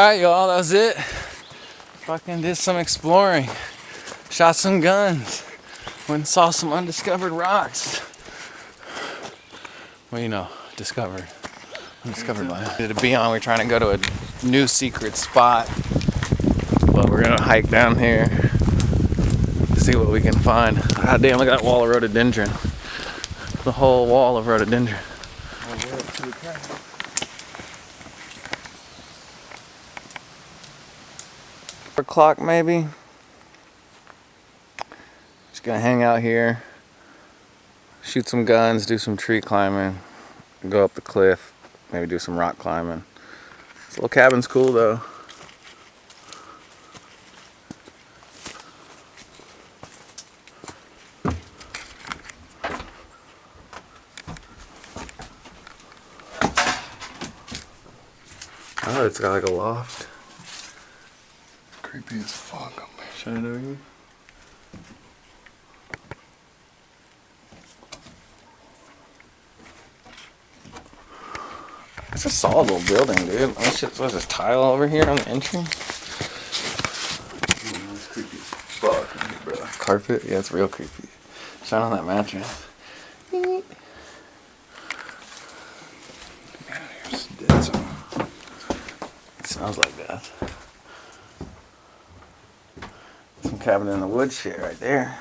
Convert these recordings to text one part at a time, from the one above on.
Alright, y'all, that was it. Fucking did some exploring. Shot some guns. Went and saw some undiscovered rocks. Well, you know, discovered. Undiscovered by to be on. We're trying to go to a new secret spot. But we're gonna hike down here to see what we can find. God damn, look at that wall of rhododendron. The whole wall of rhododendron. 4 o'clock maybe. Just gonna hang out here, shoot some guns, do some tree climbing, go up the cliff, maybe do some rock climbing. This little cabin's cool though. Oh, it's got like a loft. Creepy as fuck up there. Should I know you? It's a solid little building, dude. Oh shit, so there's a tile over here on the entry. It's creepy as fuck, bro. Carpet? Yeah, it's real creepy. Shine on that mattress. Man, here's dead zone. It smells like death. Some cabin in the woods shit right there.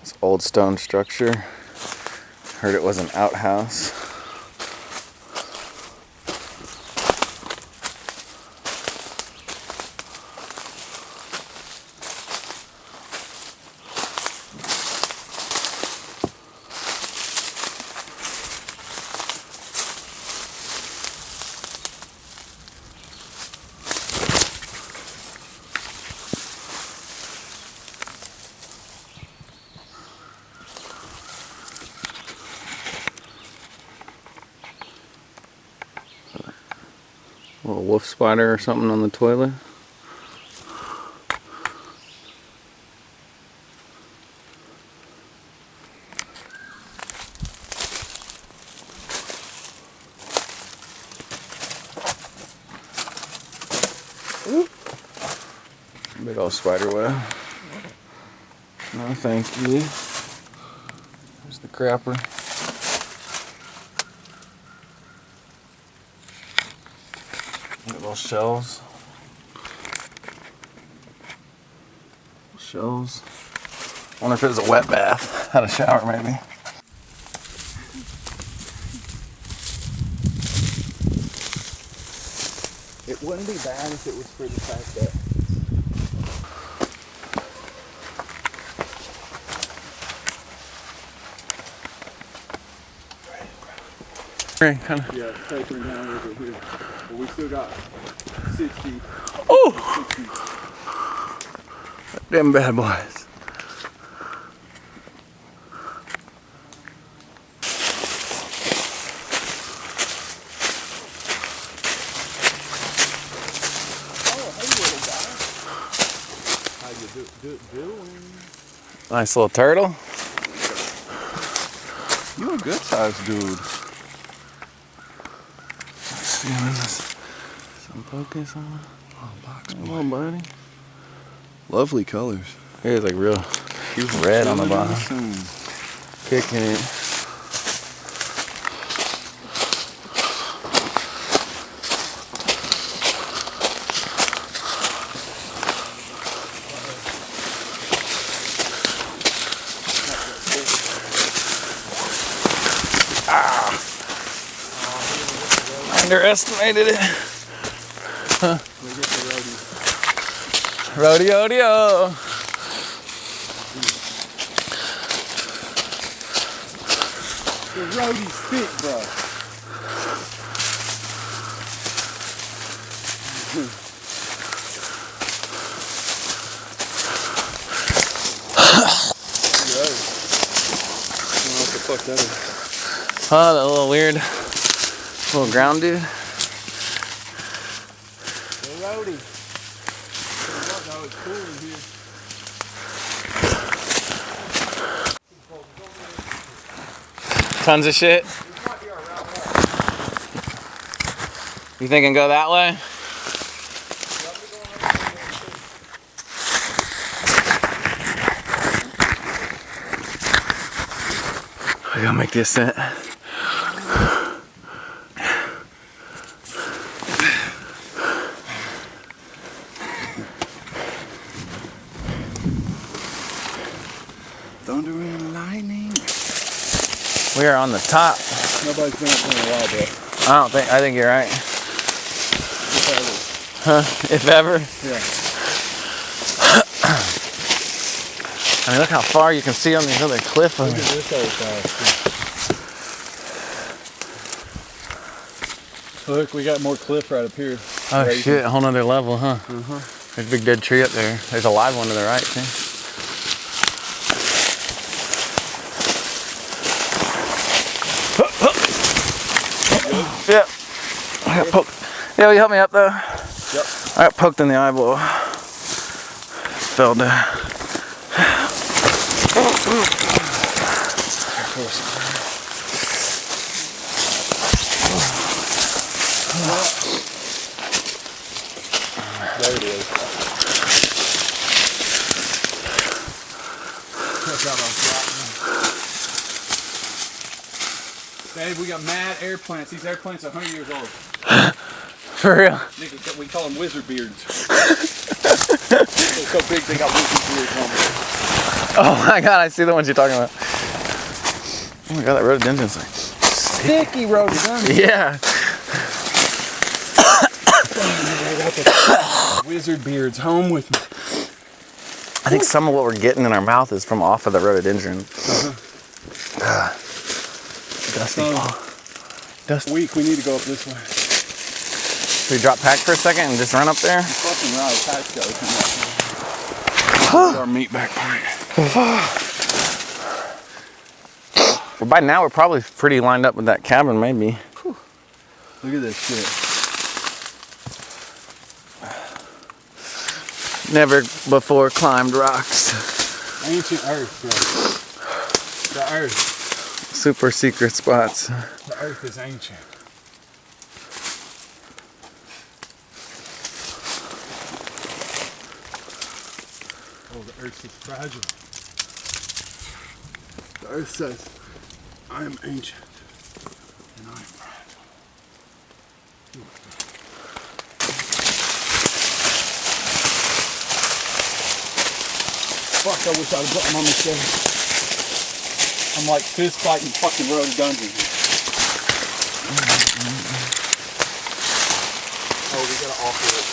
This old stone structure. Heard it was an outhouse. A little wolf spider or something on the toilet. Big old spider web. No, thank you. There's the crapper. Little shelves. Shelves. I wonder if it was a wet bath. Had a shower maybe. It wouldn't be bad if it was for the fact that Yeah, it's tapering down over here. But we still got 60. oh! 60. Them bad boys. How you doing? Nice little turtle. You a good sized dude. See some focus on. Oh, box Come boy. on, buddy. Lovely colors. It is like real. He's red on the bottom. Kicking it. Underestimated it. Huh. Rodeo. The roadie's fit, bro. What the fuck that is? Huh, that little weird little ground dude. The roadie. No, it's cool in here. Tons of shit. You thinking go that way? I gotta make the ascent. Thunder and lightning. We are on the top. Nobody's been up there in a while, bro. I think you're right. Huh? If ever? Yeah. I mean, look how far you can see on these other cliffs. Look at this old guy. Look, we got more cliff right up here. Oh Crazy. shit, a whole nother level, huh? Uh-huh. There's a big dead tree up there. There's a live one to the right, too. Yeah. I got poked. Yeah, will you help me up though? Yep. I got poked in the eyeball. Fell down. There it is. Dave, we got mad air plants. These air plants are 100 years old. For real? Nigga, we call them wizard beards. They're so big they got wizard beards on them. Oh my god, I see the ones you're talking about. Oh my god, that rhododendron's like Sticky rhododendron. yeah. Wizard beards home with me. I think some of what we're getting in our mouth is from off of the rhododendron. Dusty. Dusty. Week, we need to go up this way. Should we drop pack for a second and just run up there? Fucking right, patch goes. Our meat back point. Well, by now we're probably pretty lined up with that cabin, maybe. Look at this shit. Never before climbed rocks. Ancient earth, bro. The earth. Super secret spots. The earth is ancient. Oh, the earth is fragile. The earth says, I am ancient. And I am fragile. Fuck, I wish I'd have button on this thing. I'm like fist fighting fucking rhododendron. Oh, we gotta offer it.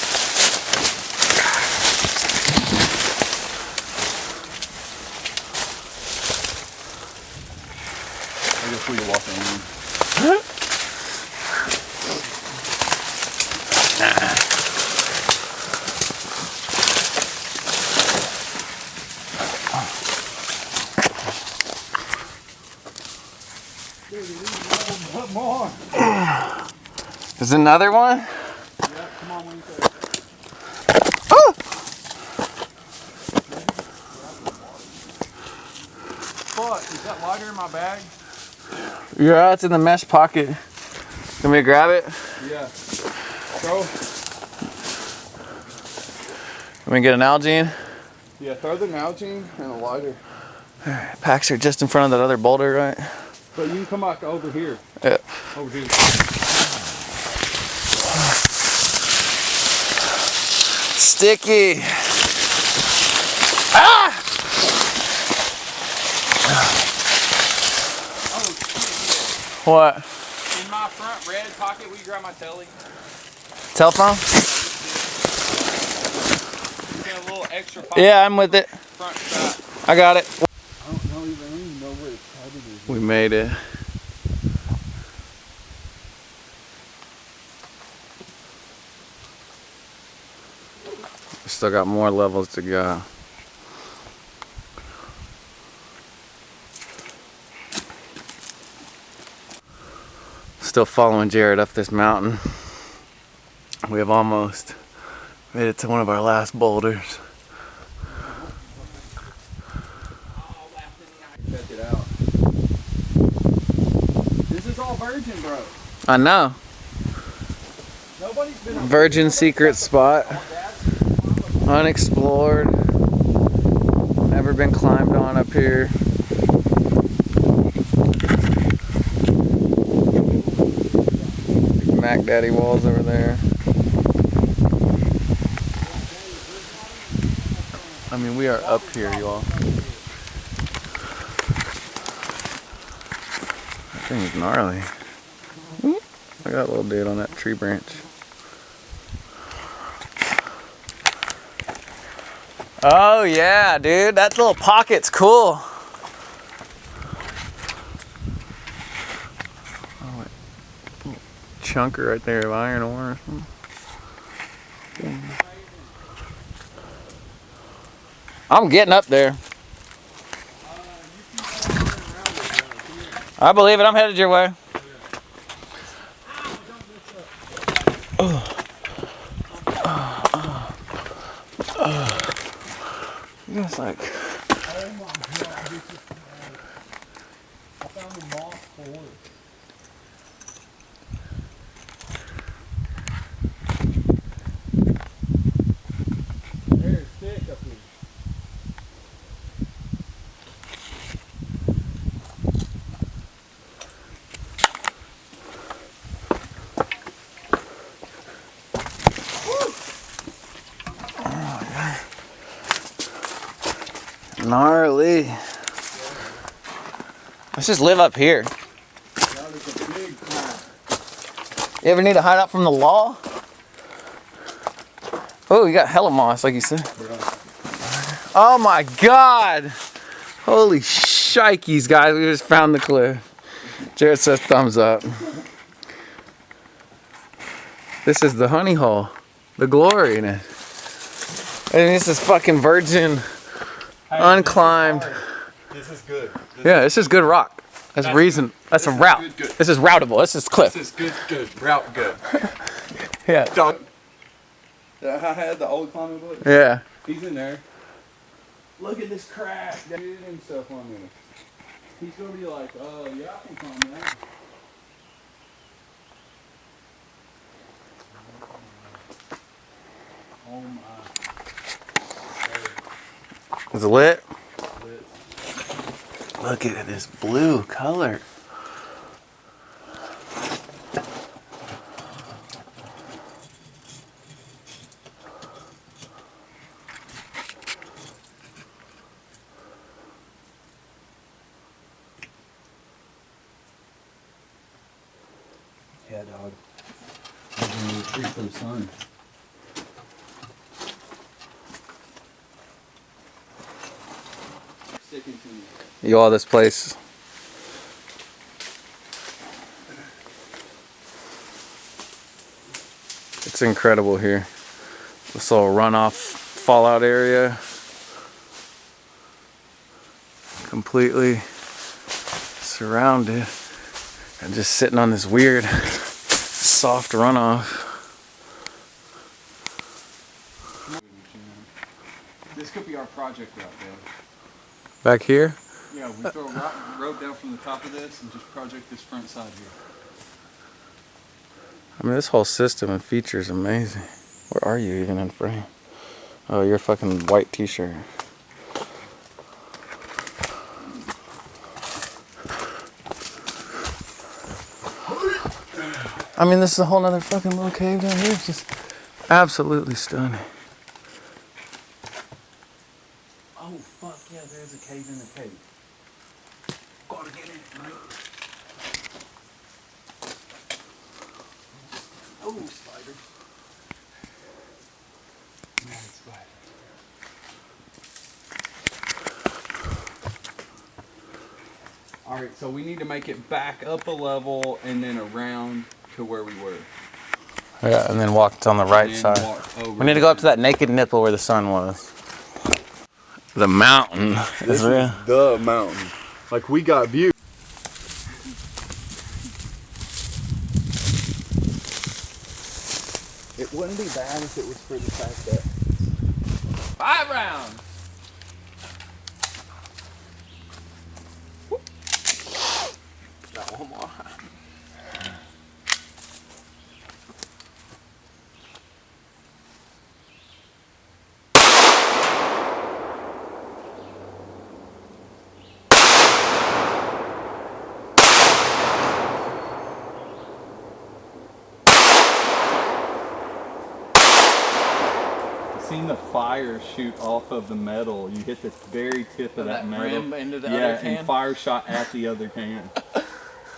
I guess we can walk around. What more? Is another one? Yeah, come on, when you say. Fuck, is that lighter in my bag? Yeah, it's in the mesh pocket. Can we grab it? Yeah. Throw. Can we get an Algene? Yeah, throw the Nalgene and a lighter. Packs are just in front of that other boulder, right? But you can come back over here. Yeah. Over here. Sticky. Ah! Oh, shit. What? In my front red pocket, will you grab my telly? Telephone? Get a little extra pocket. Yeah, I'm with it. Front strap. I got it. I don't even know where the cabin is. We made it. We still got more levels to go. Still following Jared up this mountain. We have almost made it to one of our last boulders. Check it out. This is all virgin, bro. I know. Virgin secret spot. Unexplored. Never been climbed on up here. Mac Daddy walls over there. I mean, we are up here, y'all. That thing is gnarly. Look at that little dude on that tree branch. Oh yeah, dude, that little pocket's cool. Oh, wait. Little chunker right there of iron ore or something. I'm getting up there. I believe it. I'm headed your way. It's like. Oh my God, this is bad. I found a moth horse. There's a stick up here. Gnarly. Let's just live up here. That is a big climb. You ever need to hide out from the law? Oh, you got hella moss, like you said. Oh my God! Holy shikes, guys! We just found the cliff. Jared says thumbs up. This is the honey hole, the glory in it. And this is fucking virgin, unclimbed. This is good. Yeah, this is good rock. That's reason. That's a route. Good. This is routable. This is cliff. This is good. Route good. Yeah. Dog. I had the old climbing book. Yeah. He's in there. Look at this crack. Dude himself on me. He's gonna be like, yeah, I can climb that. Oh my. Is it lit? Look at this blue color. Yeah, dog. I'm gonna retreat for the sun. Sticking to me. Y'all, this place. It's incredible here. This little runoff fallout area. Completely surrounded. And just sitting on this weird soft runoff. This could be our project route, Dale. Back here? Yeah, we throw a road down from the top of this and just project this front side here. I mean, this whole system and feature is amazing. Where are you even in frame? Oh, you're a fucking white t-shirt. I mean, this is a whole nother fucking little cave down here. It's just absolutely stunning. Oh, fuck yeah, there's a cave in the cave. Gotta get in it, mate. Oh, spider. Mad spider. Alright, so we need to make it back up a level and then around to where we were. Yeah, and then walk on the right side. We need to go up to that naked nipple where the sun was. The mountain is real. The mountain. Like, we got view. It wouldn't be bad if it was for the fact that 5 rounds. got one more. seen the fire shoot off of the metal. You hit the very tip of that metal. Rim into the yeah, other can? and fire shot at the other can.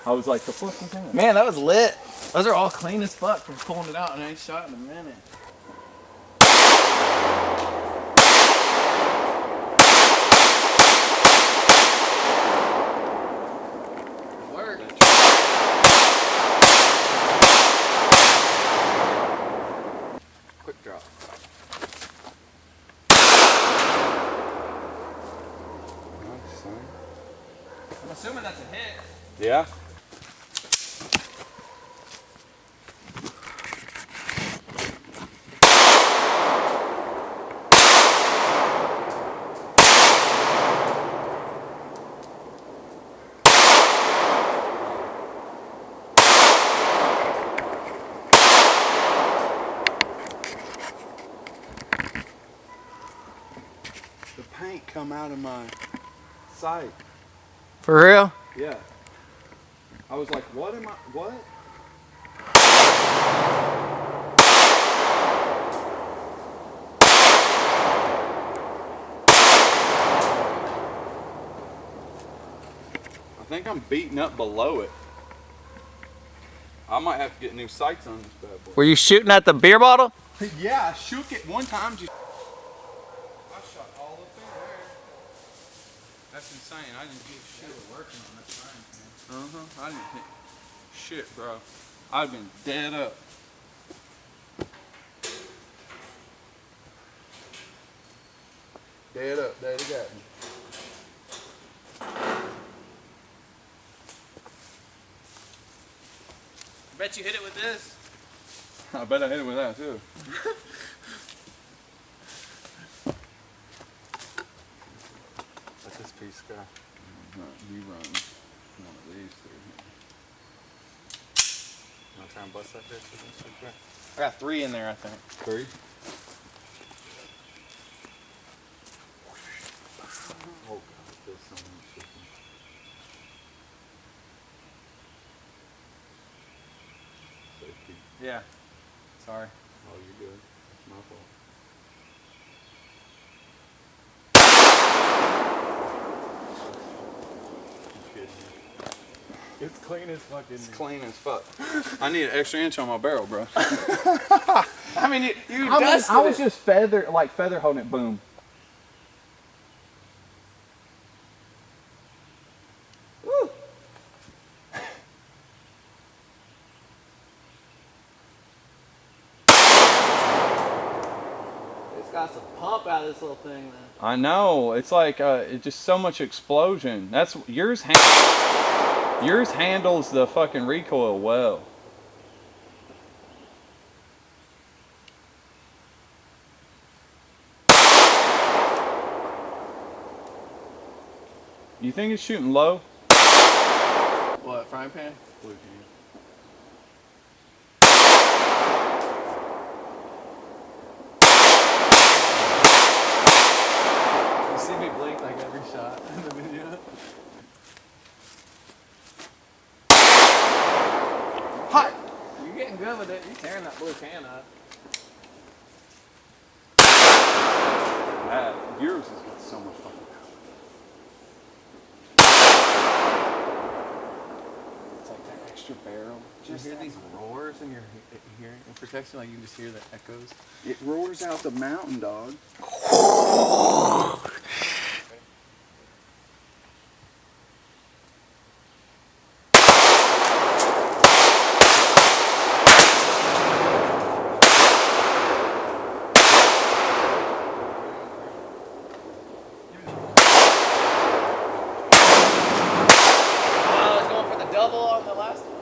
I was like, the fuck was that? Man, that was lit. Those are all clean as fuck from pulling it out, and I ain't shot in a minute. Quick drop. Nice, son. I'm assuming that's a hit. Yeah. The paint come out of my sight. For real? Yeah. I was like, what am I, what? I think I'm beating up below it. I might have to get new sights on this bad boy. Were you shooting at the beer bottle? Yeah, I shook it one time. Just I shot all up in there. That's insane. I didn't give shit. Working on that time, man. I didn't think shit, bro. I've been dead up. Dead up, dead got me. Bet you hit it with this. I bet I hit it with that too. Let this piece go. You run one of these through here. You want to try and bust that bitch with this? Okay. I got 3 in there, I think. 3? Oh god, there's so much chicken. Safety. Yeah. Sorry. Oh, you're good. It's my fault. It's clean as fucking. It's clean as fuck. I need an extra inch on my barrel, bro. I mean, you dusted I was it. just feather holding it. Boom. Woo. It's got some pump out of this little thing, man. I know. It's like it's just so much explosion. That's yours. Yours handles the fucking recoil well. You think it's shooting low? What, frying pan? Blue can. You see me blink like every shot in the video? Hot! You're getting good with it. You're tearing that blue can up. Yours has got so much fucking power. It's like that extra barrel. Do you hear these roars in your hearing? In protection, like you just hear the echoes. It roars out the mountain, dog. Oh, I was going for the double on the last one.